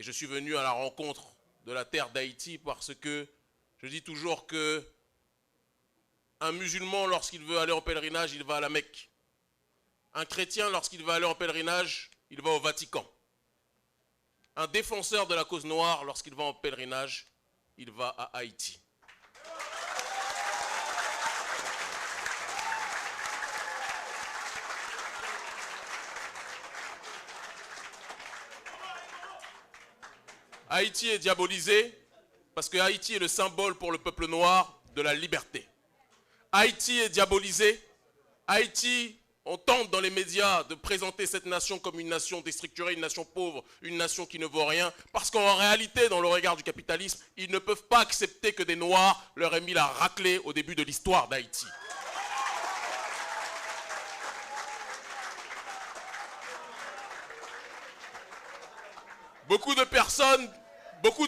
Je suis venu à la rencontre de la terre d'Haïti parce que je dis toujours que un musulman, lorsqu'il veut aller en pèlerinage, il va à la Mecque. Un chrétien, lorsqu'il veut aller en pèlerinage, il va au Vatican. Un défenseur de la cause noire, lorsqu'il va en pèlerinage, il va à Haïti. Haïti est diabolisé parce que Haïti est le symbole pour le peuple noir de la liberté. Haïti est diabolisé. Haïti, on tente dans les médias de présenter cette nation comme une nation déstructurée, une nation pauvre, une nation qui ne vaut rien. Parce qu'en réalité, dans le regard du capitalisme, ils ne peuvent pas accepter que des Noirs leur aient mis la raclée au début de l'histoire d'Haïti. Beaucoup de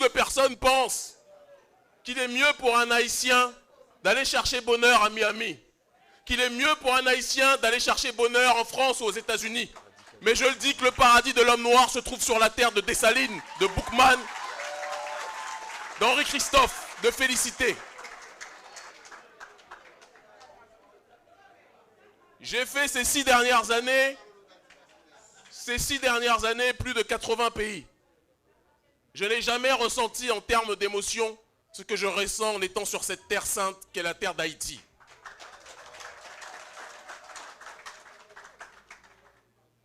personnes pensent qu'il est mieux pour un Haïtien d'aller chercher bonheur à Miami, qu'il est mieux pour un Haïtien d'aller chercher bonheur en France ou aux États-Unis. Mais je le dis que le paradis de l'homme noir se trouve sur la terre de Dessalines, de Boukman, d'Henri Christophe, de Félicité. J'ai fait ces 6 dernières années, plus de 80 pays. Je n'ai jamais ressenti en termes d'émotion ce que je ressens en étant sur cette terre sainte qu'est la terre d'Haïti.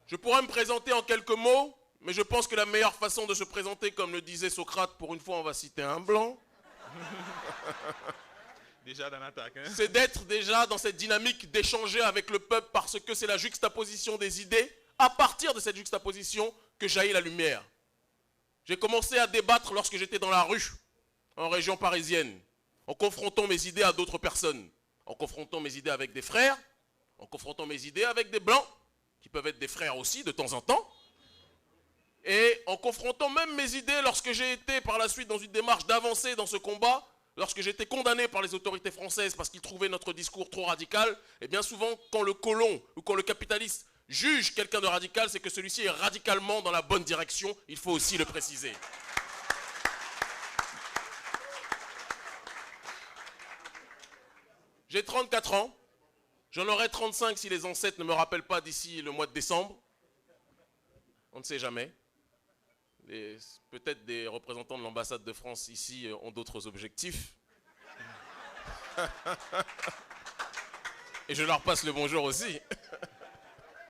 Je pourrais me présenter en quelques mots, mais je pense que la meilleure façon de se présenter, comme le disait Socrate, pour une fois on va citer un blanc, déjà dans l'attaque, hein? C'est d'être déjà dans cette dynamique d'échanger avec le peuple parce que c'est la juxtaposition des idées, à partir de cette juxtaposition que jaillit la lumière. J'ai commencé à débattre lorsque j'étais dans la rue, en région parisienne, en confrontant mes idées à d'autres personnes, en confrontant mes idées avec des frères, en confrontant mes idées avec des blancs, qui peuvent être des frères aussi de temps en temps, et en confrontant même mes idées lorsque j'ai été par la suite dans une démarche d'avancer dans ce combat, lorsque j'étais condamné par les autorités françaises parce qu'ils trouvaient notre discours trop radical, et bien souvent quand le colon ou quand le capitaliste juge quelqu'un de radical, c'est que celui-ci est radicalement dans la bonne direction, il faut aussi le préciser. J'ai 34 ans, j'en aurai 35 si les ancêtres ne me rappellent pas d'ici le mois de décembre. On ne sait jamais. Peut-être des représentants de l'ambassade de France ici ont d'autres objectifs. Et je leur passe le bonjour aussi.